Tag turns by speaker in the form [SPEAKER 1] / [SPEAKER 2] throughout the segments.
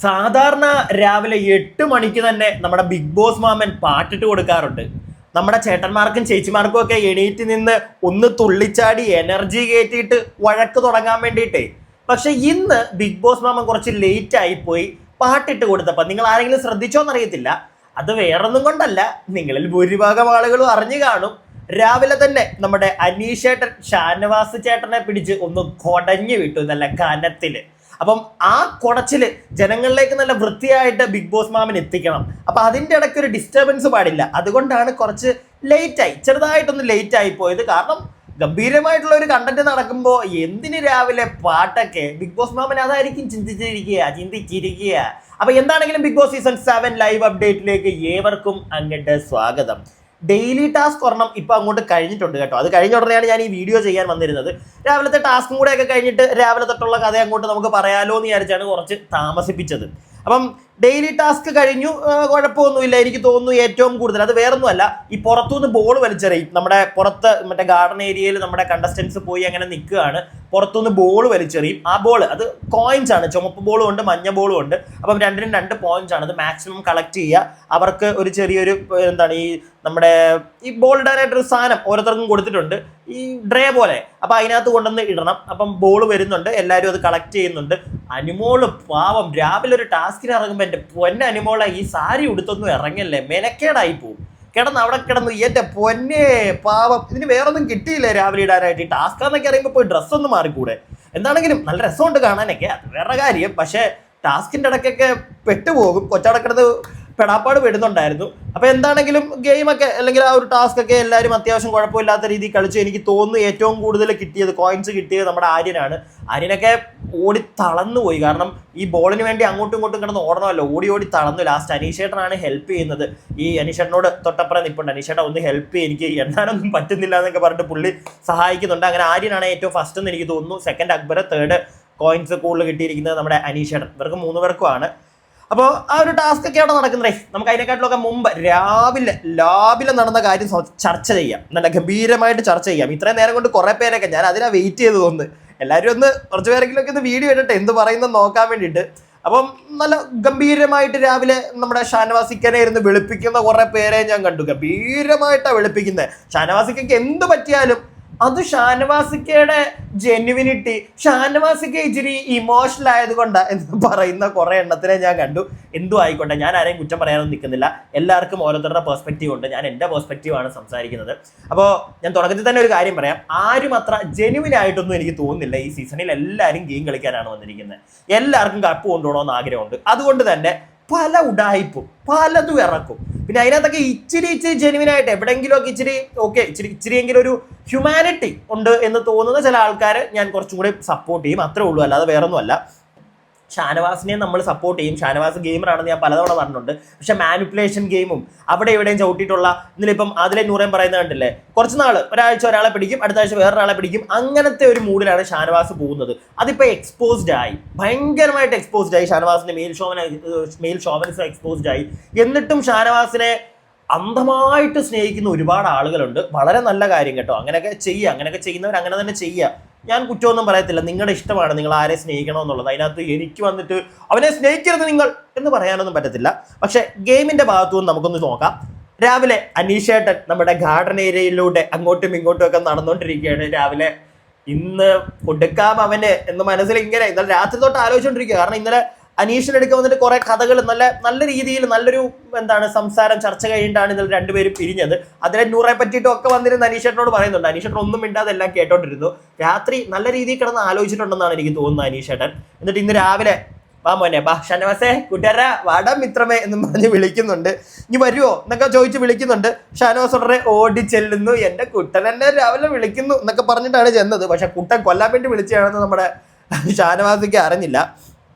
[SPEAKER 1] സാധാരണ രാവിലെ 8 മണിക്ക് തന്നെ നമ്മുടെ ബിഗ് ബോസ് മാമൻ പാട്ടിട്ട് കൊടുക്കാറുണ്ട്. നമ്മുടെ ചേട്ടന്മാർക്കും ചേച്ചിമാർക്കും ഒക്കെ എണീറ്റ് നിന്ന് ഒന്ന് തുള്ളിച്ചാടി എനർജി കയറ്റിയിട്ട് വഴക്ക് തുടങ്ങാൻ വേണ്ടിയിട്ടേ. പക്ഷെ ഇന്ന് ബിഗ് ബോസ് മാമൻ കുറച്ച് ലേറ്റ് ആയിപ്പോയി പാട്ടിട്ട് കൊടുത്തപ്പോൾ നിങ്ങൾ ആരെങ്കിലും ശ്രദ്ധിച്ചോന്നറിയത്തില്ല. അത് വേറൊന്നും കൊണ്ടല്ല, നിങ്ങളിൽ ഭൂരിഭാഗം ആളുകളും അറിഞ്ഞു കാണും. രാവിലെ തന്നെ നമ്മുടെ അനീഷ് ചേട്ടൻ ഷാനവാസ് ചേട്ടനെ പിടിച്ച് ഒന്ന് കൊടഞ്ഞു വിട്ടു നല്ല കനത്തില്. അപ്പം ആ കുടച്ചില് ജനങ്ങളിലേക്ക് നല്ല വൃത്തിയായിട്ട് ബിഗ് ബോസ് മാമൻ എത്തിക്കണം. അപ്പൊ അതിൻ്റെ ഇടയ്ക്ക് ഒരു ഡിസ്റ്റർബൻസ് പാടില്ല. അതുകൊണ്ടാണ് കുറച്ച് ലേറ്റായി, ചെറുതായിട്ടൊന്ന് ലേറ്റ് ആയി പോയത്. കാരണം ഗംഭീരമായിട്ടുള്ള ഒരു കണ്ടന്റ് നടക്കുമ്പോൾ എന്തിന് രാവിലെ പാട്ടൊക്കെ? ബിഗ് ബോസ് മാമൻ അതായിരിക്കും ചിന്തിച്ചിരിക്കുക. അപ്പൊ എന്താണെങ്കിലും ബിഗ് ബോസ് സീസൺ 7 ലൈവ് അപ്ഡേറ്റിലേക്ക് ഏവർക്കും അങ്ങോട്ട് സ്വാഗതം. ഡെയിലി ടാസ്ക് ഒരെണ്ണം ഇപ്പൊ അങ്ങോട്ട് കഴിഞ്ഞിട്ടുണ്ട് കേട്ടോ. അത് കഴിഞ്ഞ ഉടനെയാണ് ഞാൻ ഈ വീഡിയോ ചെയ്യാൻ വന്നിരുന്നത്. രാവിലത്തെ ടാസ്കും കൂടെ ഒക്കെ കഴിഞ്ഞിട്ട് രാവിലെ തൊട്ടുള്ള കഥ അങ്ങോട്ട് നമുക്ക് പറയാലോ എന്ന് വിചാരിച്ചാണ് കുറച്ച് താമസിപ്പിച്ചത്. അപ്പം ഡെയിലി ടാസ്ക് കഴിഞ്ഞു, കുഴപ്പമൊന്നുമില്ല. എനിക്ക് തോന്നുന്നു ഏറ്റവും കൂടുതൽ അത് വേറൊന്നുമല്ല, ഈ പുറത്തുനിന്ന് ബോൾ വലിച്ചെറിയും. നമ്മുടെ പുറത്ത് മറ്റേ ഗാർഡൻ ഏരിയയിൽ നമ്മുടെ കണ്ടസ്റ്റൻസ് പോയി അങ്ങനെ നിൽക്കുകയാണ്. പുറത്തുനിന്ന് ബോൾ വലിച്ചെറിയും. ആ ബോൾ അത് കോയിൻസ് ആണ്, ചുമപ്പ് ബോളും ഉണ്ട് മഞ്ഞ ബോളും ഉണ്ട്. അപ്പം രണ്ടിനും 2 പോയിന്റ്സ് ആണ്. അത് മാക്സിമം കളക്ട് ചെയ്യുക. അവർക്ക് ഒരു ചെറിയൊരു എന്താണ് ഈ നമ്മുടെ ഈ ബോൾ ഇടാനായിട്ടൊരു സാധനം ഓരോരുത്തർക്കും കൊടുത്തിട്ടുണ്ട്, ഈ ഡ്രേ പോലെ. അപ്പം അതിനകത്ത് കൊണ്ടുവന്ന് ഇടണം. അപ്പം ബോൾ വരുന്നുണ്ട്, എല്ലാവരും അത് കളക്ട് ചെയ്യുന്നുണ്ട്. അനുമോള് പാവം രാവിലെ ഒരു ടാസ്കിന് ഇറങ്ങുമ്പോൾ എൻ്റെ പൊന്നെ അനുമോളെ ഈ സാരി ഉടുത്തൊന്നും ഇറങ്ങല്ലേ, മെനക്കേടായി പോവും. അവിടെ കിടന്ന് എൻ്റെ പൊന്നെ പാവം. ഇതിന് വേറൊന്നും കിട്ടിയില്ല രാവിലെ ഇടാനായിട്ട്. ഈ ടാസ്കാന്നൊക്കെ അറിയുമ്പോൾ പോയി ഡ്രസ്സൊന്നും മാറിക്കൂടെ? എന്താണെങ്കിലും നല്ല രസമുണ്ട് കാണാനൊക്കെ, അത് വേറെ കാര്യം. പക്ഷേ ടാസ്കിൻ്റെ ഇടയ്ക്കൊക്കെ പെട്ടുപോകും. കൊച്ചടക്കിടന്ന് പെടാപ്പാട് പെടുന്നുണ്ടായിരുന്നു. അപ്പോൾ എന്താണെങ്കിലും ഗെയിമൊക്കെ അല്ലെങ്കിൽ ആ ഒരു ടാസ്ക് ഒക്കെ എല്ലാവരും അത്യാവശ്യം കുഴപ്പമില്ലാത്ത രീതിയിൽ കളിച്ചു. എനിക്ക് തോന്നുന്നു ഏറ്റവും കൂടുതൽ കിട്ടിയത് കോയിൻസ് കിട്ടിയത് നമ്മുടെ ആര്യനാണ്. ആര്യനൊക്കെ ഓടി തളർന്നു പോയി. കാരണം ഈ ബോളിന് വേണ്ടി അങ്ങോട്ടും ഇങ്ങോട്ടും കിടന്ന് ഓടണമല്ലോ, ഓടി തളർന്നു. ലാസ്റ്റ് അനീഷേട്ടനാണ് ഹെൽപ്പ് ചെയ്യുന്നത്. ഈ അനീഷേട്ടനോട് തൊട്ടപ്പുറം നിൽപ്പുണ്ട്, അനീഷേട്ടൻ ഒന്ന് ഹെൽപ്പ് ചെയ്യും, എനിക്ക് എണ്ണാനൊന്നും പറ്റുന്നില്ല എന്നൊക്കെ പറഞ്ഞിട്ട് പുള്ളി സഹായിക്കുന്നുണ്ട്. അങ്ങനെ ആര്യനാണ് ഏറ്റവും ഫസ്റ്റ് എന്ന് എനിക്ക് തോന്നുന്നു. സെക്കൻഡ് അക്ബർ, തേർഡ് കോയിൻസ് കൂടുതൽ കിട്ടിയിരിക്കുന്നത് നമ്മുടെ അനീഷേട്ടൻ. ഇവർക്ക് 3 പേർക്കുമാണ്. അപ്പോൾ ആ ഒരു ടാസ്ക് ഒക്കെ അവിടെ നടക്കുന്നേ. നമുക്ക് അതിനെക്കാട്ടിലൊക്കെ മുമ്പ് രാവിലെ നടന്ന കാര്യം ചർച്ച ചെയ്യാം, നല്ല ഗംഭീരമായിട്ട് ചർച്ച ചെയ്യാം. ഇത്രയും നേരം കൊണ്ട് കുറേ പേരൊക്കെ ഞാൻ അതിനാ വെയിറ്റ് ചെയ്ത് തോന്നുന്നു. എല്ലാവരും ഒന്ന് കുറച്ച് പേരെങ്കിലും ഒക്കെ ഒന്ന് വീഡിയോ ഇട്ടിട്ട് എന്ത് പറയുന്നത് നോക്കാൻ വേണ്ടിയിട്ട്. അപ്പം നല്ല ഗംഭീരമായിട്ട് രാവിലെ നമ്മുടെ ഷാനവാസിക്കനെ ഇരുന്ന് വെളുപ്പിക്കുന്ന കുറേ പേരെ ഞാൻ കണ്ടു. ഗംഭീരമായിട്ടാണ് വെളുപ്പിക്കുന്നത്. ഷാനവാസിക്കൊക്കെ എന്ത് പറ്റിയാലും അത് ഷാനവാസിക്കയുടെ ജെന്യുവിനിറ്റി, ഷാനവാസിക്ക ഇച്ചിരി ഇമോഷണൽ ആയതുകൊണ്ടാണ് എന്ന് പറയുന്ന കുറേ എണ്ണത്തിനെ ഞാൻ കണ്ടു. എന്തു ആയിക്കോട്ടെ, ഞാൻ ആരെയും കുറ്റം പറയാനൊന്നും നിൽക്കുന്നില്ല. എല്ലാവർക്കും ഓരോരുത്തരുടെ പെർസ്പെക്റ്റീവ് ഉണ്ട്. ഞാൻ എൻ്റെ പെർസ്പെക്റ്റീവാണ് സംസാരിക്കുന്നത്. അപ്പോൾ ഞാൻ തുടക്കത്തിൽ തന്നെ ഒരു കാര്യം പറയാം, ആരും അത്ര ജെന്യുവിൻ ആയിട്ടൊന്നും എനിക്ക് തോന്നുന്നില്ല. ഈ സീസണിൽ എല്ലാവരും ഗെയിം കളിക്കാനാണ് വന്നിരിക്കുന്നത്. എല്ലാവർക്കും കപ്പ് കൊണ്ടുപോകണമെന്ന് ആഗ്രഹമുണ്ട്. അതുകൊണ്ട് തന്നെ പല ഉഡായിപ്പും പലതും ഇറക്കും. പിന്നെ അതിനകത്തൊക്കെ ഇച്ചിരി ജെനുവിനായിട്ട് എവിടെയെങ്കിലുമൊക്കെ ഇച്ചിരിയെങ്കിലും ഒരു ഹ്യൂമാനിറ്റി ഉണ്ട് എന്ന് തോന്നുന്ന ചില ആൾക്കാരെ ഞാൻ കുറച്ചും കൂടി സപ്പോർട്ട് ചെയ്യും. അത്രേ ഉള്ളൂ, അല്ലാതെ വേറൊന്നുമല്ല. ഷാനവാസിനെ നമ്മൾ സപ്പോർട്ട് ചെയ്യും. ഷാനവാസ് ഗെയിമറാണെന്ന് ഞാൻ പലതവണ പറഞ്ഞിട്ടുണ്ട്. പക്ഷെ മാനിപ്പുലേഷൻ ഗെയിമും അവിടെ എവിടെയും ചവിട്ടിയിട്ടുള്ള ഇന്നിപ്പം അതിലെ നൂറേം പറയുന്നത് കണ്ടില്ലേ, കുറച്ച് നാൾ ഒരാഴ്ച ഒരാളെ പിടിക്കും, അടുത്ത ആഴ്ച വേറൊരാളെ പിടിക്കും. അങ്ങനത്തെ ഒരു മൂഡിലാണ് ഷാനവാസ് പോകുന്നത്. അതിപ്പോൾ എക്സ്പോസ്ഡ് ആയി, ഭയങ്കരമായിട്ട് എക്സ്പോസ്ഡ് ആയി. ഷാനവാസിന്റെ മെയിൽ ഷോവനിസം എക്സ്പോസ്ഡ് ആയി. എന്നിട്ടും ഷാനവാസിനെ അന്ധമായിട്ട് സ്നേഹിക്കുന്ന ഒരുപാട് ആളുകളുണ്ട്. വളരെ നല്ല കാര്യം കേട്ടോ. അങ്ങനെയൊക്കെ ചെയ്യുന്നവർ അങ്ങനെ തന്നെ ചെയ്യുക. ഞാൻ കുറ്റമൊന്നും പറയത്തില്ല, നിങ്ങളുടെ ഇഷ്ടമാണ് നിങ്ങൾ ആരെ സ്നേഹിക്കണമെന്നുള്ളത്. അതിനകത്ത് എനിക്ക് വന്നിട്ട് അവനെ സ്നേഹിക്കരുത് നിങ്ങൾ എന്ന് പറയാനൊന്നും പറ്റത്തില്ല. പക്ഷെ ഗെയിമിന്റെ ഭാഗത്തുനിന്ന് നമുക്കൊന്ന് നോക്കാം. രാവിലെ അനീഷേട്ടൻ നമ്മുടെ ഗാർഡൻ ഏരിയയിലൂടെ അങ്ങോട്ടും ഇങ്ങോട്ടും ഒക്കെ നടന്നുകൊണ്ടിരിക്കുകയാണ്. രാവിലെ ഇന്ന് കൊടുക്കാം അവന് എന്ന് മനസ്സിൽ ഇങ്ങനെ ഇന്നലെ രാത്രി തൊട്ട് ആലോചിച്ചുകൊണ്ടിരിക്കുക. കാരണം ഇന്നലെ അനീഷിന്റെ അടുക്ക വന്നിട്ട് കുറെ കഥകൾ നല്ല രീതിയിൽ നല്ലൊരു സംസാരം ചർച്ച കഴിഞ്ഞിട്ടാണ് ഇതിൽ രണ്ടുപേരും പിരിഞ്ഞത്. അതിലെ നൂറെ പറ്റിയിട്ടും ഒക്കെ വന്നിരുന്ന അനീഷേട്ടനോട് പറയുന്നുണ്ട്. അനീഷേട്ടൻ ഒന്നും മിണ്ടാതെ എല്ലാം കേട്ടോണ്ടിരുന്നു. രാത്രി നല്ല രീതിയിൽ കിടന്ന് ആലോചിച്ചിട്ടുണ്ടെന്നാണ് എനിക്ക് തോന്നുന്നത് അനീഷേട്ടൻ. എന്നിട്ട് ഇന്ന് രാവിലെ വാ മോനെ, ബാ ഷാനവാസേ കൂട്ടുകാരാ, വാടാ മിത്രമേ എന്നും പറഞ്ഞ് വിളിക്കുന്നുണ്ട്. ഇനി വരുമോ എന്നൊക്കെ ചോദിച്ച് വിളിക്കുന്നുണ്ട്. ഷാനവാസ് ഉടനെ ഓടി ചെല്ലുന്നു. എൻ്റെ കുട്ടൻ എന്നെ രാവിലെ വിളിക്കുന്നു എന്നൊക്കെ പറഞ്ഞിട്ടാണ് ചെന്നത്. പക്ഷെ കുട്ടൻ കൊല്ലാൻ വേണ്ടി വിളിച്ചതാണെന്ന് നമ്മുടെ ഷാനവാസിക്ക് അറിഞ്ഞില്ല.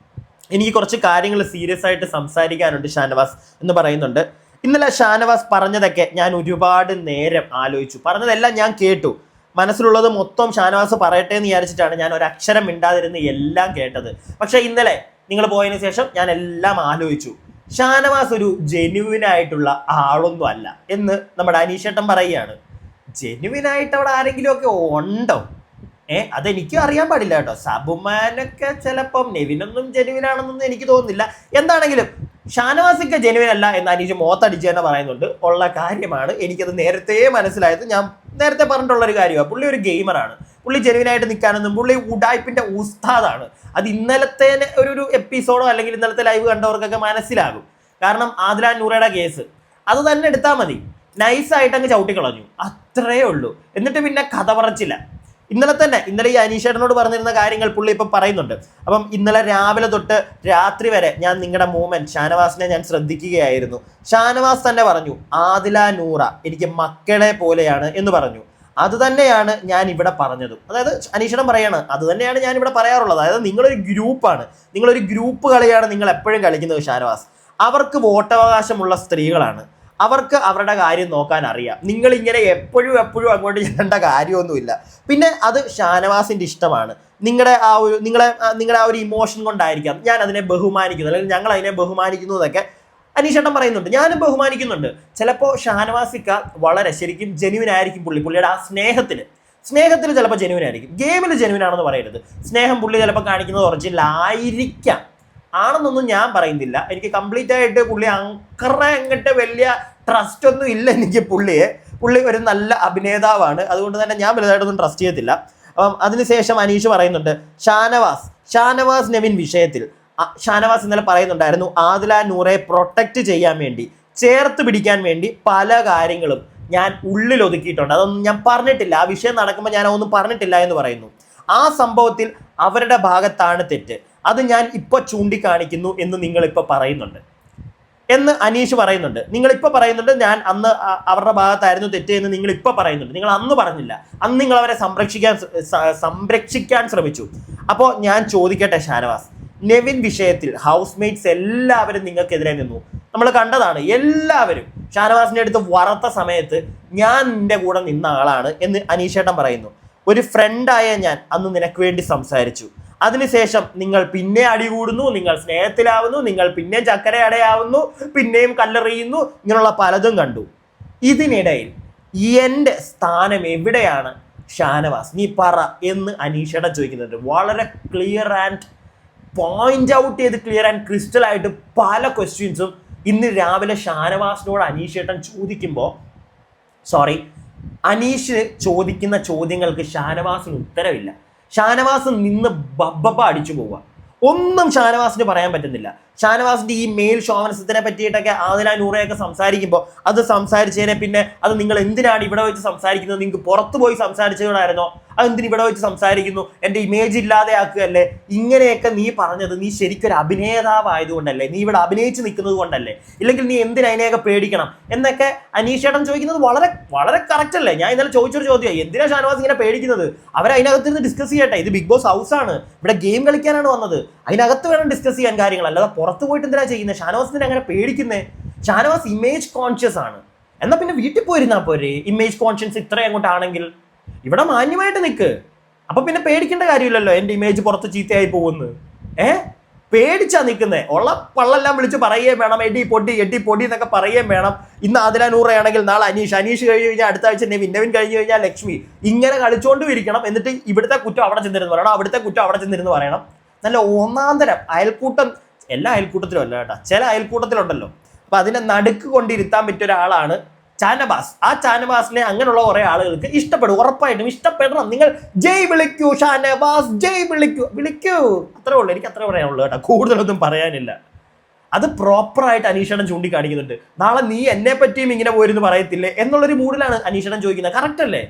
[SPEAKER 1] എനിക്ക് കുറച്ച് കാര്യങ്ങൾ സീരിയസ് ആയിട്ട് സംസാരിക്കാനുണ്ട് ഷാനവാസ് എന്ന് പറയുന്നുണ്ട്. ഇന്നലെ ഷാനവാസ് പറഞ്ഞതൊക്കെ ഞാൻ ഒരുപാട് നേരം ആലോചിച്ചു. പറഞ്ഞതെല്ലാം ഞാൻ കേട്ടു. മനസ്സിലുള്ളത് മൊത്തം ഷാനവാസ് പറയട്ടെ എന്ന് വിചാരിച്ചിട്ടാണ് ഞാൻ ഒരക്ഷരം മിണ്ടാതിരുന്ന് എല്ലാം കേട്ടത്. പക്ഷെ ഇന്നലെ നിങ്ങൾ പോയതിനു ശേഷം ഞാൻ എല്ലാം ആലോചിച്ചു. ഷാനവാസ് ഒരു ജെന്യുവിനായിട്ടുള്ള ആളൊന്നും അല്ല എന്ന് നമ്മുടെ അനീഷേട്ടൻ പറയുകയാണ്. ജെന്യുവിനായിട്ട് അവിടെ ആരെങ്കിലും ഒക്കെ ഉണ്ടോ? അതെനിക്കും അറിയാൻ പാടില്ല കേട്ടോ. സബുമാനൊക്കെ ചിലപ്പം നെവിനൊന്നും ജെനുവിനാണെന്നൊന്നും എനിക്ക് തോന്നുന്നില്ല. എന്താണെങ്കിലും ഷാനവാസിക്ക് ജെനുവിൻ അല്ല എന്ന് അനീഷ് മോത്തടിച്ച് തന്നെ പറയുന്നുണ്ട്. ഉള്ള കാര്യമാണ്, എനിക്കത് നേരത്തെ മനസ്സിലായത്. ഞാൻ നേരത്തെ പറഞ്ഞിട്ടുള്ള ഒരു കാര്യമാണ്. പുള്ളി ഒരു ഗെയിമറാണ്. പുള്ളി ജെനുവിനായിട്ട് നിൽക്കാനൊന്നും, പുള്ളി ഉഡായ്പിന്റെ ഉസ്താദാണ്. അത് ഇന്നലത്തെ ഒരു എപ്പിസോഡോ അല്ലെങ്കിൽ ഇന്നലത്തെ ലൈവ് കണ്ടവർക്കൊക്കെ മനസ്സിലാകും. കാരണം ആദില നൂറയുടെ കേസ് അത് തന്നെ എടുത്താൽ മതി, നൈസായിട്ട് അങ്ങ് ചവിട്ടിക്കളഞ്ഞു, അത്രേ ഉള്ളൂ. എന്നിട്ട് പിന്നെ കഥ പറച്ചില്ല. ഇന്നലെ ഈ അനീഷേട്ടനോട് പറഞ്ഞിരുന്ന കാര്യങ്ങൾ പുള്ളി ഇപ്പം പറയുന്നുണ്ട്. അപ്പം ഇന്നലെ രാവിലെ തൊട്ട് രാത്രി വരെ ഞാൻ നിങ്ങളുടെ മൂവ്മെന്റ് ഷാനവാസിനെ ഞാൻ ശ്രദ്ധിക്കുകയായിരുന്നു. ഷാനവാസ് തന്നെ പറഞ്ഞു ആദില നൂറ എനിക്ക് മക്കളെ പോലെയാണ് എന്ന് പറഞ്ഞു. അത് തന്നെയാണ് ഞാൻ ഇവിടെ പറഞ്ഞതും. അതായത് അനീഷേട്ടൻ പറയാണ് അത് തന്നെയാണ് ഞാൻ ഇവിടെ പറയാറുള്ളത്. അതായത് നിങ്ങളൊരു ഗ്രൂപ്പാണ്, നിങ്ങളൊരു ഗ്രൂപ്പ് കളിയാണ് നിങ്ങൾ എപ്പോഴും കളിക്കുന്നത്. ഷാനവാസ് അവർക്ക് വോട്ടവകാശമുള്ള സ്ത്രീകളാണ്, അവർക്ക് അവരുടെ കാര്യം നോക്കാൻ അറിയാം. നിങ്ങളിങ്ങനെ എപ്പോഴും അങ്ങോട്ട് ചെല്ലേണ്ട കാര്യമൊന്നുമില്ല. പിന്നെ അത് ഷാനവാസിൻ്റെ ഇഷ്ടമാണ്. നിങ്ങളുടെ ആ ഒരു ഇമോഷൻ കൊണ്ടായിരിക്കാം ഞാൻ അതിനെ ബഹുമാനിക്കുന്നു, അല്ലെങ്കിൽ ഞങ്ങൾ അതിനെ ബഹുമാനിക്കുന്നു എന്നൊക്കെ അനീഷേട്ടൻ പറയുന്നുണ്ട്. ഞാനും ബഹുമാനിക്കുന്നുണ്ട്. ചിലപ്പോൾ ഷാനവാസിക്ക വളരെ ശരിക്കും ജെനുവിൻ ആയിരിക്കും. പുള്ളിയുടെ ആ സ്നേഹത്തിൽ ചിലപ്പോൾ ജെനുവിൻ ആയിരിക്കും. ഗെയിമിൽ ജെനുവിൻ ആണെന്ന് പറയരുത്. സ്നേഹം പുള്ളി ചിലപ്പോൾ കാണിക്കുന്നത് ഒറിജിനൽ ആയിരിക്കാം, ആണെന്നൊന്നും ഞാൻ പറയുന്നില്ല. എനിക്ക് കംപ്ലീറ്റ് ആയിട്ട് പുള്ളി അങ്ങോട്ട് വലിയ ട്രസ്റ്റ് ഒന്നും ഇല്ല എനിക്ക് പുള്ളി ഒരു നല്ല അഭിനേതാവാണ്. അതുകൊണ്ട് തന്നെ ഞാൻ വലുതായിട്ടൊന്നും ട്രസ്റ്റ് ചെയ്യത്തില്ല. അപ്പം അതിനുശേഷം അനീഷ് പറയുന്നുണ്ട് ഷാനവാസ് നെവിൻ വിഷയത്തിൽ ഷാനവാസ് ഇന്നലെ പറയുന്നുണ്ടായിരുന്നു ആദില നൂറെ പ്രൊട്ടക്റ്റ് ചെയ്യാൻ വേണ്ടി, ചേർത്ത് പിടിക്കാൻ വേണ്ടി പല കാര്യങ്ങളും ഞാൻ ഉള്ളിൽ ഒതുക്കിയിട്ടുണ്ട്. അതൊന്നും ഞാൻ പറഞ്ഞിട്ടില്ല. ആ വിഷയം നടക്കുമ്പോൾ ഞാൻ അതൊന്നും പറഞ്ഞിട്ടില്ല എന്ന് പറയുന്നു. ആ സംഭവത്തിൽ അവരുടെ ഭാഗത്താണ് തെറ്റ്, അത് ഞാൻ ഇപ്പോൾ ചൂണ്ടിക്കാണിക്കുന്നു എന്ന് നിങ്ങളിപ്പോൾ പറയുന്നുണ്ട് എന്ന് അനീഷ് പറയുന്നുണ്ട്. നിങ്ങളിപ്പോൾ പറയുന്നുണ്ട് ഞാൻ അന്ന് അവരുടെ ഭാഗത്തായിരുന്നു തെറ്റ് എന്ന് നിങ്ങളിപ്പോൾ പറയുന്നുണ്ട്. നിങ്ങൾ അന്ന് പറഞ്ഞില്ല. അന്ന് നിങ്ങൾ അവരെ സംരക്ഷിക്കാൻ ശ്രമിച്ചു. അപ്പോൾ ഞാൻ ചോദിക്കട്ടെ ഷാനവാസ്, നെവിൻ വിഷയത്തിൽ ഹൗസ് മേറ്റ്സ് എല്ലാവരും നിങ്ങൾക്കെതിരെ നിന്നു, നമ്മൾ കണ്ടതാണ്. എല്ലാവരും ഷാനവാസിൻ്റെ അടുത്ത് വറുത്ത സമയത്ത് ഞാൻ നിന്റെ കൂടെ നിന്ന ആളാണ് എന്ന് അനീഷേട്ടൻ പറയുന്നു. ഒരു ഫ്രണ്ടായ ഞാൻ അന്ന് നിനക്ക് വേണ്ടി സംസാരിച്ചു. അതിനുശേഷം നിങ്ങൾ പിന്നെ അടികൂടുന്നു, നിങ്ങൾ സ്നേഹത്തിലാവുന്നു, നിങ്ങൾ പിന്നെയും ചക്കരയടയാവുന്നു, പിന്നെയും കല്ലെറിയുന്നു, ഇങ്ങനെയുള്ള പലതും കണ്ടു. ഇതിനിടയിൽ എൻ്റെ സ്ഥാനം എവിടെയാണ് ഷാനവാസ്, നീ പറ എന്ന് അനീഷേട്ടൻ ചോദിക്കുന്നുണ്ട്. വളരെ ക്ലിയർ ആൻഡ് പോയിന്റ് ഔട്ട് ചെയ്ത് ക്ലിയർ ആൻഡ് ക്രിസ്റ്റൽ ആയിട്ട് പല ക്വസ്റ്റ്യൻസും ഇന്ന് രാവിലെ ഷാനവാസിനോട് അനീഷേട്ടൻ ചോദിക്കുമ്പോൾ അനീഷ് ചോദിക്കുന്ന ചോദ്യങ്ങൾക്ക് ഷാനവാസിന് ഉത്തരവില്ല. ഷാനവാസ് നിന്ന് ബബ്ബ അടിച്ചു പോവുക. ഒന്നും ഷാനവാസിന് പറയാൻ പറ്റുന്നില്ല. ഷാനവാസിന്റെ ഈ മെയിൽ ഷോവനിസത്തിനെ പറ്റിയിട്ടൊക്കെ ആദില നൂറയൊക്കെ സംസാരിക്കുമ്പോൾ അത് സംസാരിച്ചതിനെ പിന്നെ അത് നിങ്ങൾ എന്തിനാണ് ഇവിടെ വെച്ച് സംസാരിക്കുന്നത്, നിങ്ങൾക്ക് പുറത്തു പോയി സംസാരിച്ചതായിരുന്നോ, അതെന്തിന് ഇവിടെ വെച്ച് സംസാരിക്കുന്നു, എൻ്റെ ഇമേജ് ഇല്ലാതെ ആക്കുകയല്ലേ, ഇങ്ങനെയൊക്കെ നീ പറഞ്ഞത് നീ ശരിക്കൊരു അഭിനേതാവായതുകൊണ്ടല്ലേ, നീ ഇവിടെ അഭിനയിച്ച് നിൽക്കുന്നത് കൊണ്ടല്ലേ, ഇല്ലെങ്കിൽ നീ എന്തിന് അതിനെയൊക്കെ പേടിക്കണം എന്നൊക്കെ അനീഷേട്ടൻ ചോദിക്കുന്നത് വളരെ വളരെ കറക്റ്റ് അല്ലേ? ഞാൻ ഇന്നലെ ചോദിച്ചൊരു ചോദ്യം, എന്തിനാ ഷാനവാസ് ഇങ്ങനെ പേടിക്കുന്നത്? അവരതിനകത്തിരുന്ന് ഡിസ്കസ് ചെയ്യട്ടെ. ഇത് ബിഗ് ബോസ് ഹൗസ് ആണ്, ഇവിടെ ഗെയിം കളിക്കാനാണ് വന്നത്. അതിനകത്ത് വേണം ഡിസ്കസ് ചെയ്യാൻ കാര്യങ്ങൾ, അല്ലാതെ പുറത്ത് പോയിട്ട് എന്തിനാ ചെയ്യുന്നത്? ഷാനവാസിനെ അങ്ങനെ പേടിക്കുന്നേ? ഷാനവാസ് ഇമേജ് കോൺഷ്യസ് ആണ്. എന്നാൽ പിന്നെ വീട്ടിൽ പോയിരുന്നാ പോരെ? ഇമേജ് കോൺഷ്യൻസ് ഇത്രയും അങ്ങോട്ടാണെങ്കിൽ ഇവിടെ മാന്യമായിട്ട് നിൽക്ക്. അപ്പൊ പിന്നെ പേടിക്കേണ്ട കാര്യമില്ലല്ലോ എൻ്റെ ഇമേജ് പുറത്ത് ചീത്തയായി പോകുന്നു. പേടിച്ചാ നിൽക്കുന്നേ. ഉള്ള പള്ളെല്ലാം വിളിച്ച് പറയുകയും വേണം, എടി പൊടി എന്നൊക്കെ പറയുകയും വേണം. ഇന്ന് ആദില നൂറയാണെങ്കിൽ നാളെ അനീഷ് കഴിഞ്ഞ് കഴിഞ്ഞാൽ അടുത്ത ആഴ്ച നെവിൻ കഴിഞ്ഞ് കഴിഞ്ഞാൽ ലക്ഷ്മി, ഇങ്ങനെ കളിച്ചോണ്ടും ഇരിക്കണം. എന്നിട്ട് ഇവിടുത്തെ കുറ്റം അവിടെ ചെന്നിരുന്ന് പറയണം, അവിടുത്തെ കുറ്റം അവിടെ ചെന്നിരുന്ന് പറയണം. നല്ല ഒന്നാന്തരം അയൽക്കൂട്ടം. എല്ലാ അയൽക്കൂട്ടത്തിലും അല്ല കേട്ടോ, ചില അയൽക്കൂട്ടത്തിലുണ്ടല്ലോ. അപ്പൊ അതിനെ നടുക്ക് കൊണ്ടിരുത്താൻ പറ്റിയ ഒരാളാണ് ഷാനവാസ്. ആ ഷാനവാസിനെ അങ്ങനെയുള്ള കുറെ ആളുകൾക്ക് ഇഷ്ടപ്പെടും, ഉറപ്പായിട്ടും ഇഷ്ടപ്പെടണം. നിങ്ങൾ ജയ് വിളിക്കൂ ഷാനവാസ്, ജയ് വിളിക്കൂ. അത്രേ ഉള്ളൂ, എനിക്ക് അത്രേ പറയാനുള്ളൂ കേട്ടോ, കൂടുതലൊന്നും പറയാനില്ല. അത് പ്രോപ്പറായിട്ട് അനീഷേട്ടൻ ചൂണ്ടിക്കാണിക്കുന്നുണ്ട്. നാളെ നീ എന്നെ പറ്റിയും ഇങ്ങനെ പോയിരുന്നു പറയത്തില്ലേ എന്നുള്ളൊരു മൂഡിലാണ് അനീഷേട്ടൻ ചോദിക്കുന്നത്. കറക്റ്റ് അല്ലേ?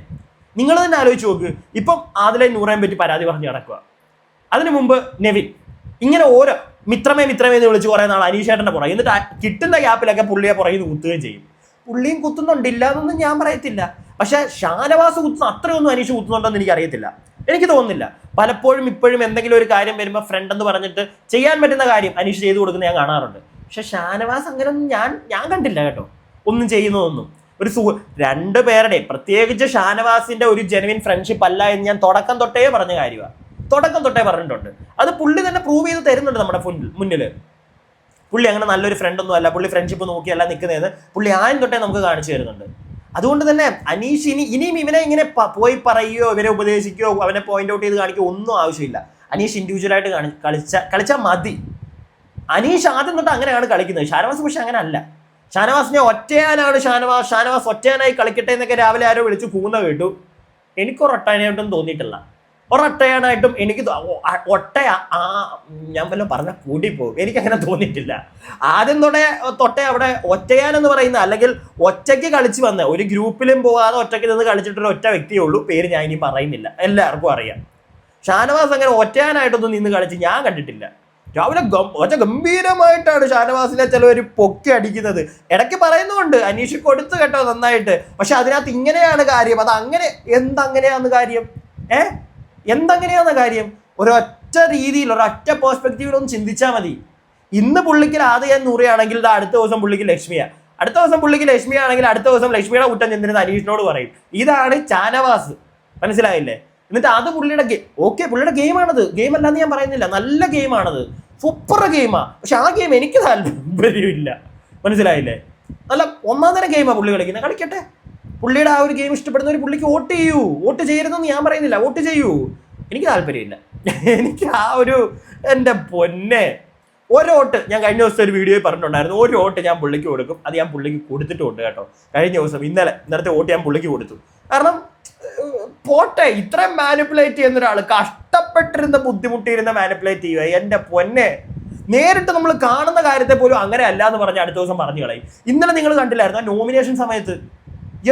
[SPEAKER 1] നിങ്ങൾ തന്നെ ആലോചിച്ച് നോക്ക്. ഇപ്പം ആദില നൂറയെ പറ്റി പരാതി പറഞ്ഞ് നടക്കുക. അതിനു മുമ്പ് നെവിൻ ഇങ്ങനെ ഓരോ മിത്രമേ എന്ന് വിളിച്ച് കുറേ നാൾ അനീഷേട്ടൻ്റെ പുറകെ, എന്നിട്ട് കിട്ടുന്ന ഗ്യാപ്പിലൊക്കെ പുള്ളിയെ പുറകെ കുത്തുകയും ചെയ്യും. പുള്ളിയും കുത്തുന്നുണ്ടില്ല എന്നൊന്നും ഞാൻ പറയത്തില്ല. പക്ഷെ ഷാനവാസ് കുത്തുന്ന അത്രയൊന്നും അനീഷ് കുത്തുന്നുണ്ടോന്ന് എനിക്ക് അറിയത്തില്ല, എനിക്ക് തോന്നുന്നില്ല. പലപ്പോഴും ഇപ്പോഴും എന്തെങ്കിലും ഒരു കാര്യം വരുമ്പോൾ ഫ്രണ്ട് എന്ന് പറഞ്ഞിട്ട് ചെയ്യാൻ പറ്റുന്ന കാര്യം അനീഷ് ചെയ്തു കൊടുക്കുന്നത് ഞാൻ കാണാറുണ്ട്. പക്ഷെ ഷാനവാസ് അങ്ങനെയൊന്നും ഞാൻ കണ്ടില്ല കേട്ടോ, ഒന്നും ചെയ്യുന്നതൊന്നും. ഒരു രണ്ടുപേരുടെയും പ്രത്യേകിച്ച് ഷാനവാസിന്റെ ഒരു ജെനുവിൻ ഫ്രണ്ട്ഷിപ്പ് അല്ല എന്ന് ഞാൻ തുടക്കം തൊട്ടേ പറഞ്ഞിട്ടുണ്ട്. അത് പുള്ളി തന്നെ പ്രൂവ് ചെയ്ത് തരുന്നുണ്ട് നമ്മുടെ മുന്നിൽ. പുള്ളി അങ്ങനെ നല്ലൊരു ഫ്രണ്ട് ഒന്നും അല്ല, പുള്ളി ഫ്രണ്ട്ഷിപ്പ് നോക്കിയല്ല നിൽക്കുന്നതെന്ന് പുള്ളി ആദ്യം തൊട്ടേ നമുക്ക് കാണിച്ചു തരുന്നുണ്ട്. അതുകൊണ്ട് തന്നെ അനീഷ് ഇനിയും ഇവനെ ഇങ്ങനെ പോയി പറയുകയോ ഇവരെ ഉപദേശിക്കുകയോ അവനെ പോയിന്റ് ഔട്ട് ചെയ്ത് കാണിക്കുകയോ ഒന്നും ആവശ്യമില്ല. അനീഷ് ഇൻഡിവിജ്വലായിട്ട് കളിച്ചാൽ മതി. അനീഷ് ആദ്യം തൊട്ട് അങ്ങനെയാണ് കളിക്കുന്നത്. ഷാനവാസ് പക്ഷെ അങ്ങനെ അല്ല. ഷാനവാസിനെ ഒറ്റയാനാണ് ഷാനവാസ് ഒറ്റയാനായി കളിക്കട്ടെ എന്നൊക്കെ രാവിലെ ആരോ വിളിച്ച് കൂന്ന കേട്ടു. എനിക്കൊരൊട്ടയാനായിട്ടും തോന്നിയിട്ടില്ല. ഒരൊട്ടയാനായിട്ടും എനിക്ക് ഞാൻ വല്ലതും പറഞ്ഞാൽ കൂടിപ്പോകും. എനിക്കങ്ങനെ തോന്നിയിട്ടില്ല. ആദ്യം തൊട്ടേ അവിടെ ഒറ്റയാനെന്ന് പറയുന്ന അല്ലെങ്കിൽ ഒറ്റയ്ക്ക് കളിച്ച് വന്ന ഒരു ഗ്രൂപ്പിലും പോകാതെ ഒറ്റയ്ക്ക് നിന്ന് കളിച്ചിട്ടൊരു ഒറ്റ വ്യക്തിയേ ഉള്ളൂ. പേര് ഞാൻ ഇനി പറയുന്നില്ല, എല്ലാവർക്കും അറിയാം. ഷാനവാസ് അങ്ങനെ ഒറ്റയാനായിട്ടൊന്നും നിന്ന് കളിച്ച് ഞാൻ കണ്ടിട്ടില്ല. രാവിലെ ഗംഭീരമായിട്ടാണ് ഷാനവാസിനെ ചിലവർ പൊക്കി അടിക്കുന്നത്. ഇടയ്ക്ക് പറയുന്നുണ്ട് അനീഷ് കൊടുത്തു കേട്ടോ നന്നായിട്ട്. പക്ഷെ അതിനകത്ത് ഇങ്ങനെയാണ് കാര്യം. അത് അങ്ങനെ എന്തെങ്ങനെയാന്ന് കാര്യം? എന്തെങ്ങനെയാന്ന് കാര്യം? ഒരൊറ്റ രീതിയിൽ ഒരൊറ്റ പെർസ്പെക്റ്റീവിലൊന്നും ചിന്തിച്ചാൽ മതി. ഇന്ന് പുള്ളിക്ക് ആദ്യം നൂറിയാണെങ്കിൽ അടുത്ത ദിവസം പുള്ളിക്ക് ലക്ഷ്മിയാണ്, അടുത്ത ദിവസം പുള്ളിക്ക് ലക്ഷ്മിയാണെങ്കിൽ അടുത്ത ദിവസം ലക്ഷ്മിയുടെ കുറ്റം ചെന്നിരുന്ന് അനീഷിനോട് പറയും. ഇതാണ് ഷാനവാസ്. മനസ്സിലായില്ലേ? എന്നിട്ട് അത് പുള്ളിയുടെ പുള്ളിയുടെ ഗെയിമാണത്. ഗെയിം അല്ലാന്ന് ഞാൻ പറയുന്നില്ല, നല്ല ഗെയിമാണത്, സൂപ്പർ ഗെയിമാണ്. പക്ഷെ ആ ഗെയിം എനിക്ക് താല്പര്യമില്ല. മനസ്സിലായില്ലേ? നല്ല ഒന്നാം തരം ഗെയിമാണ് പുള്ളി കളിക്കുന്നത്. കളിക്കട്ടെ. പുള്ളിയുടെ ആ ഒരു ഗെയിം ഇഷ്ടപ്പെടുന്നവർ പുള്ളിക്ക് വോട്ട് ചെയ്യൂ. വോട്ട് ചെയ്യരുതെന്ന് ഞാൻ പറയുന്നില്ല, വോട്ട് ചെയ്യൂ. എനിക്ക് താല്പര്യമില്ല. എനിക്ക് ആ ഒരു എൻ്റെ പൊന്നെ ഒരു വോട്ട് ഞാൻ കഴിഞ്ഞ ദിവസം ഒരു വീഡിയോയിൽ പറഞ്ഞിട്ടുണ്ടായിരുന്നു. ഒരു വോട്ട് ഞാൻ പുള്ളിക്ക് കൊടുക്കും. അത് ഞാൻ പുള്ളിക്ക് കൊടുത്തിട്ടുണ്ട് കേട്ടോ. കഴിഞ്ഞ ദിവസം ഇന്നലത്തെ വോട്ട് ഞാൻ പുള്ളിക്ക് കൊടുത്തു. കാരണം പോട്ടെ, ഇത്രയും മാനിപ്പുലേറ്റ് ചെയ്യുന്ന ഒരാൾ കഷ്ടപ്പെട്ടിരുന്ന ബുദ്ധിമുട്ടിയിരുന്ന മാനിപ്പുലേറ്റ് ചെയ്യുക. എൻ്റെ പൊന്നെ, നേരിട്ട് നമ്മൾ കാണുന്ന കാര്യത്തെ പോലും അങ്ങനെ അല്ല എന്ന് പറഞ്ഞ് അടുത്ത ദിവസം പറഞ്ഞു കളയും. ഇന്നലെ നിങ്ങൾ കണ്ടില്ലായിരുന്നു ആ നോമിനേഷൻ സമയത്ത്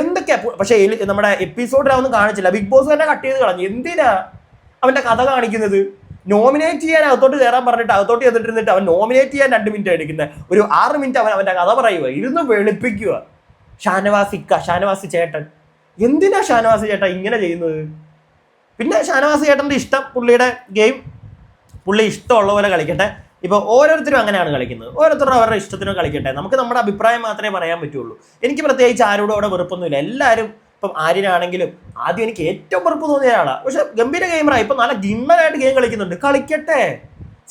[SPEAKER 1] എന്തൊക്കെയാ? പക്ഷേ നമ്മുടെ എപ്പിസോഡിലൊന്നും കാണിച്ചില്ല. ബിഗ് ബോസ് തന്നെ കട്ട് ചെയ്ത് കളഞ്ഞു. എന്തിനാ അവന്റെ കഥ കാണിക്കുന്നത്? നോമിനേറ്റ് ചെയ്യാൻ അകത്തോട്ട് കയറാൻ പറഞ്ഞിട്ട് അകത്തോട്ട് ചെന്നിട്ടിരുന്നിട്ട് അവൻ നോമിനേറ്റ് ചെയ്യാൻ 2 മിനിറ്റ് എടുക്കുന്നത്. ഒരു 6 മിനിറ്റ് അവന്റെ കഥ പറയുക, ഇരുന്ന് വെളുപ്പിക്കുക. ഷാനവാസ് ചേട്ടൻ, എന്തിനാ ഷാനവാസ് ചേട്ടൻ ഇങ്ങനെ ചെയ്യുന്നത്? പിന്നെ ഷാനവാസ് ചേട്ടൻ്റെ ഇഷ്ടം, പുള്ളിയുടെ ഗെയിം പുള്ളി ഇഷ്ടമുള്ള പോലെ കളിക്കട്ടെ. ഇപ്പോൾ ഓരോരുത്തരും അങ്ങനെയാണ് കളിക്കുന്നത്. ഓരോരുത്തരും അവരുടെ ഇഷ്ടത്തിനും കളിക്കട്ടെ. നമുക്ക് നമ്മുടെ അഭിപ്രായം മാത്രമേ പറയാൻ പറ്റുള്ളൂ. എനിക്ക് പ്രത്യേകിച്ച് ആരോടും അവിടെ വെറുപ്പൊന്നുമില്ല. എല്ലാവരും ഇപ്പം ആര്യനാണെങ്കിലും ആദ്യം എനിക്ക് ഏറ്റവും വെറുപ്പ് തോന്നിയ ആളാണ്. പക്ഷെ ഗംഭീര ഗെയിമറാണ്. ഇപ്പം നല്ല ഗിമ്മനായിട്ട് ഗെയിം കളിക്കുന്നുണ്ട്. കളിക്കട്ടെ,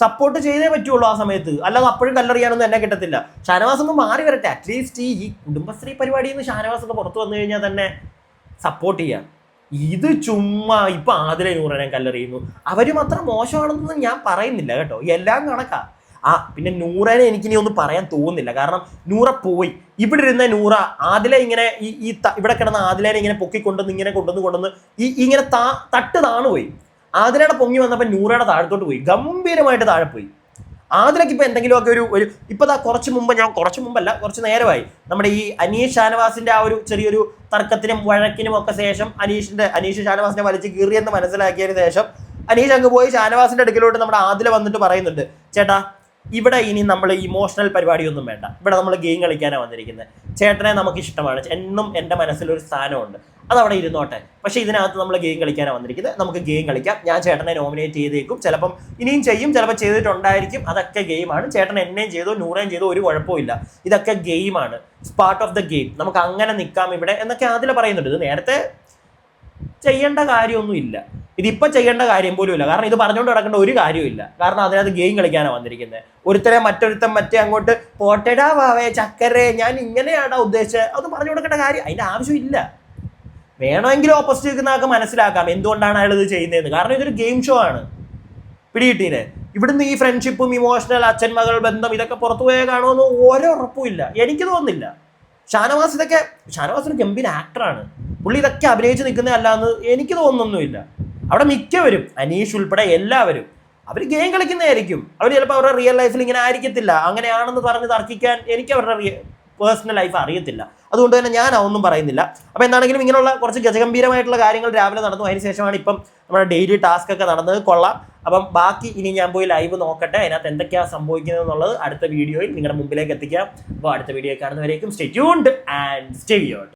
[SPEAKER 1] സപ്പോർട്ട് ചെയ്തേ പറ്റുള്ളൂ ആ സമയത്ത്. അല്ലാതെ അപ്പോഴും കല്ലെറിയാനൊന്നും എന്നെ കിട്ടത്തില്ല. ഷാനവാസ് ഒന്ന് മാറി വരട്ടെ. അറ്റ്ലീസ്റ്റ് ഈ കുടുംബശ്രീ പരിപാടിയിൽ നിന്ന് ഷാനവാസ് ഒന്ന് പുറത്ത് വന്നു കഴിഞ്ഞാൽ തന്നെ സപ്പോർട്ട് ചെയ്യാം. ഇത് ചുമ്മാ ഇപ്പം ആദിലെ നൂറനെ കല്ലെറിയുന്നു. അവരും അത്ര മോശമാണെന്നൊന്നും ഞാൻ പറയുന്നില്ല കേട്ടോ, എല്ലാം കണക്കാ. പിന്നെ നൂറനെ എനിക്കിനി ഒന്നും പറയാൻ തോന്നുന്നില്ല. കാരണം നൂറ പോയി. ഇവിടെ ഇരുന്ന നൂറ ആദിലെ ഇങ്ങനെ ഇവിടെ കിടന്ന ആദിലേനെ ഇങ്ങനെ പൊക്കിക്കൊണ്ടുവന്ന് ഇങ്ങനെ കൊണ്ടുവന്ന് ഇങ്ങനെ തട്ട് താണുപോയി. ആദിലയുടെ പൊങ്ങി വന്നപ്പോൾ നൂറയുടെ താഴത്തോട്ട് പോയി, ഗംഭീരമായിട്ട് താഴെ പോയി. ആദിലക്ക് ഇപ്പം എന്തെങ്കിലുമൊക്കെ ഒരു ഇപ്പം കുറച്ച് മുമ്പല്ല, നേരമായി നമ്മുടെ ഈ അനീഷ് ഷാനവാസിന്റെ ആ ഒരു ചെറിയൊരു തർക്കത്തിനും വഴക്കിനും ഒക്കെ ശേഷം അനീഷ് ഷാനവാസിനെ വലിച്ച് കീറിയെന്ന് മനസ്സിലാക്കിയതിന് ശേഷം അനീഷ് അങ്ങ് പോയി ഷാനവാസിന്റെ അടുക്കിലോട്ട് നമ്മുടെ ആദില വന്നിട്ട് പറയുന്നുണ്ട്, ചേട്ടാ ഇവിടെ ഇനി നമ്മൾ ഇമോഷണൽ പരിപാടിയൊന്നും വേണ്ട, ഇവിടെ നമ്മൾ ഗെയിം കളിക്കാനാണ് വന്നിരിക്കുന്നത്. ചേട്ടനെ നമുക്ക് ഇഷ്ടമാണ്, എന്നും എൻ്റെ മനസ്സിലൊരു സ്ഥാനമുണ്ട്, അതവിടെ ഇരുന്നോട്ടെ. പക്ഷേ ഇതിനകത്ത് നമ്മൾ ഗെയിം കളിക്കാനാണ് വന്നിരിക്കുന്നത്, നമുക്ക് ഗെയിം കളിക്കാം. ഞാൻ ചേട്ടനെ നോമിനേറ്റ് ചെയ്തേക്കും, ചിലപ്പം ഇനിയും ചെയ്യും, ചിലപ്പോൾ ചെയ്തിട്ടുണ്ടായിരിക്കും. അതൊക്കെ ഗെയിമാണ്. ചേട്ടൻ എന്നെയും ചെയ്തോ നൂറേയും ചെയ്തോ ഒരു കുഴപ്പമില്ല. ഇതൊക്കെ ഗെയിമാണ്, പാർട്ട് ഓഫ് ദ ഗെയിം. നമുക്ക് അങ്ങനെ നിൽക്കാം ഇവിടെ എന്നൊക്കെ അതിൽ പറയുന്നുണ്ട്. ഇത് നേരത്തെ ചെയ്യേണ്ട കാര്യമൊന്നുമില്ല, ഇതിപ്പോൾ ചെയ്യേണ്ട കാര്യം പോലും ഇല്ല. കാരണം ഇത് പറഞ്ഞുകൊണ്ട് കിടക്കേണ്ട ഒരു കാര്യമില്ല. കാരണം അതിനകത്ത് ഗെയിം കളിക്കാനാണ് വന്നിരിക്കുന്നത്. ഒരുത്തൻ മറ്റേ അങ്ങോട്ട് പോട്ടടാ വാവേ ചക്കരെ ഞാൻ ഇങ്ങനെയാണോ ഉദ്ദേശിച്ചത് അത് പറഞ്ഞു കൊടുക്കേണ്ട കാര്യം അതിൻ്റെ ആവശ്യമില്ല. വേണമെങ്കിലും ഓപ്പോസിറ്റ് നിൽക്കുന്ന ആൾക്ക് മനസ്സിലാക്കാം എന്തുകൊണ്ടാണ് അയാൾ ഇത് ചെയ്യുന്നതെന്ന്. കാരണം ഇതൊരു ഗെയിം ഷോ ആണ്. പിടികിട്ടീനെ? ഇവിടുന്ന് ഈ ഫ്രണ്ട്ഷിപ്പും ഇമോഷണൽ അച്ഛൻ മകൾ ബന്ധം ഇതൊക്കെ പുറത്തു പോയാൽ കാണുമെന്ന് ഓരോ ഉറപ്പുമില്ല. എനിക്ക് തോന്നുന്നില്ല. ഷാനവാസ് ഒരു ഗംഭീര ആക്ടറാണ്. പുള്ളി ഇതൊക്കെ അഭിനയിച്ച് നിൽക്കുന്നതല്ലാന്ന് എനിക്ക് തോന്നുന്നൊന്നുമില്ല. അവിടെ മിക്കവരും അനീഷ് ഉൾപ്പെടെ എല്ലാവരും അവർ ഗെയിം കളിക്കുന്നതായിരിക്കും. അവർ ചിലപ്പോൾ അവരുടെ റിയൽ ലൈഫിൽ ഇങ്ങനെ ആയിരിക്കത്തില്ല. അങ്ങനെയാണെന്ന് പറഞ്ഞ് തർക്കിക്കാൻ എനിക്ക് അവരുടെ പേഴ്സണൽ ലൈഫ് അറിയത്തില്ല. അതുകൊണ്ട് തന്നെ ഞാൻ ഒന്നും പറയുന്നില്ല. അപ്പോൾ എന്താണെങ്കിലും ഇങ്ങനെയുള്ള കുറച്ച് ഗജഗംഭീരമായിട്ടുള്ള കാര്യങ്ങൾ രാവിലെ നടന്നു. അതിന് ശേഷമാണ് ഇപ്പം നമ്മുടെ ഡെയിലി ടാസ്ക് ഒക്കെ നടന്നത്. കൊള്ളാം. അപ്പം ബാക്കി ഇനി ഞാൻ പോയി ലൈവ് നോക്കട്ടെ, അതിനകത്ത് എന്തൊക്കെയാണ് സംഭവിക്കുന്നത് എന്നുള്ളത് അടുത്ത വീഡിയോയിൽ നിങ്ങളുടെ മുമ്പിലേക്ക് എത്തിക്കാം. അപ്പോൾ അടുത്ത വീഡിയോ കാണുന്നവരേക്കും stay tuned and stay here.